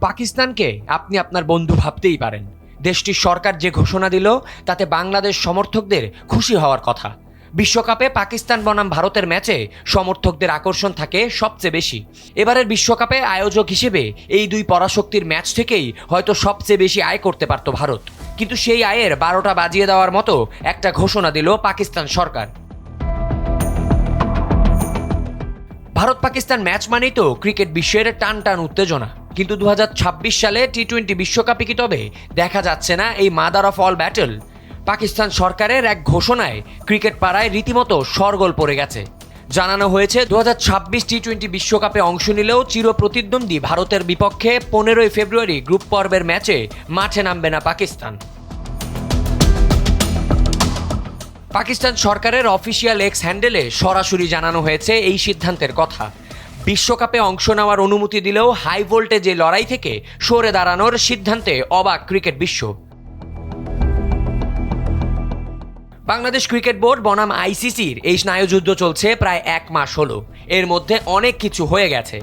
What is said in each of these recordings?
পাকিস্তানকে আপনি আপনার বন্ধু ভাবতেই পারেন। দেশটির সরকার যে ঘোষণা দিল তাতে বাংলাদেশ সমর্থকদের খুশি হওয়ার কথা। বিশ্বকাপে পাকিস্তান বনাম ভারতের ম্যাচে সমর্থকদের আকর্ষণ থাকে সবচেয়ে বেশি। এবারের বিশ্বকাপে আয়োজক হিসেবে এই দুই পরাশক্তির ম্যাচ থেকেই হয়তো সবচেয়ে বেশি আয় করতে পারত ভারত, কিন্তু সেই আয়ের 12টা বাজিয়ে দেওয়ার মতো একটা ঘোষণা দিল পাকিস্তান সরকার। ভারত পাকিস্তান ম্যাচ মানেই তো ক্রিকেট বিশ্বের টান টান উত্তেজনা, কিন্তু 2026 সালে টি-20 বিশ্বকাপে কি তবে দেখা যাচ্ছে না এই mother of all battle? Pakistan সরকারের এক ঘোষণায় ক্রিকেট পাড়ায় রীতিমতো শোরগোল পড়ে গেছে। জানানো হয়েছে 2026 টি-20 বিশ্বকাপে অংশ নিলেও চিরপ্রতিদ্বন্দ্বী ভারতের বিপক্ষে 15ই ফেব্রুয়ারি গ্রুপ পর্বের ম্যাচে মাঠে নামবে না পাকিস্তান। পাকিস্তান সরকারের অফিসিয়াল এক্স হ্যান্ডেলে সরাসরি জানানো হয়েছে এই সিদ্ধান্তের কথা। বিশ্বকাপে অংশ নেওয়ার অনুমতি দিলেও হাই ভোল্টেজে লড়াই থেকে সরে দাঁড়ানোর সিদ্ধান্তে অবাক ক্রিকেট বিশ্ব। বাংলাদেশ ক্রিকেট বোর্ড বনাম আইসিসির এই স্নায়ুযুদ্ধ চলছে প্রায় 1 মাস হলো। এর মধ্যে অনেক কিছু হয়ে গেছে।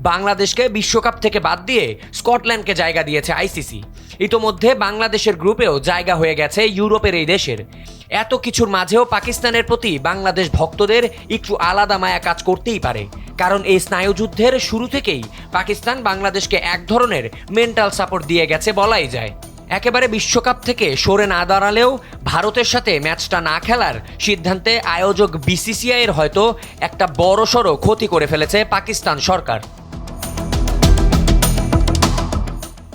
বাংলাদেশকে বিশ্বকাপ থেকে বাদ দিয়ে স্কটল্যান্ডকে জায়গা দিয়েছে আইসিসি। ইতোমধ্যে বাংলাদেশের গ্রুপেও জায়গা হয়ে গেছে ইউরোপের এই দেশের। এত কিছুর মাঝেও পাকিস্তানের প্রতি বাংলাদেশ ভক্তদের একটু আলাদা মায়া কাজ করতেই পারে, কারণ এই স্নায়ুযুদ্ধের শুরু থেকেই পাকিস্তান বাংলাদেশকে এক ধরনের মেন্টাল সাপোর্ট দিয়ে গেছে বলাই যায়। একেবারে বিশ্বকাপ থেকে সরে না দাঁড়ালেও ভারতের সাথে ম্যাচটা না খেলার সিদ্ধান্তে আয়োজক বিসিসিআই এর হয়তো একটা বড়সড় ক্ষতি করে ফেলেছে পাকিস্তান সরকার।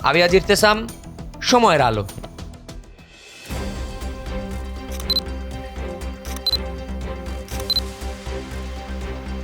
আবিয়াজ ইরতেসাম, সময়ের আলো।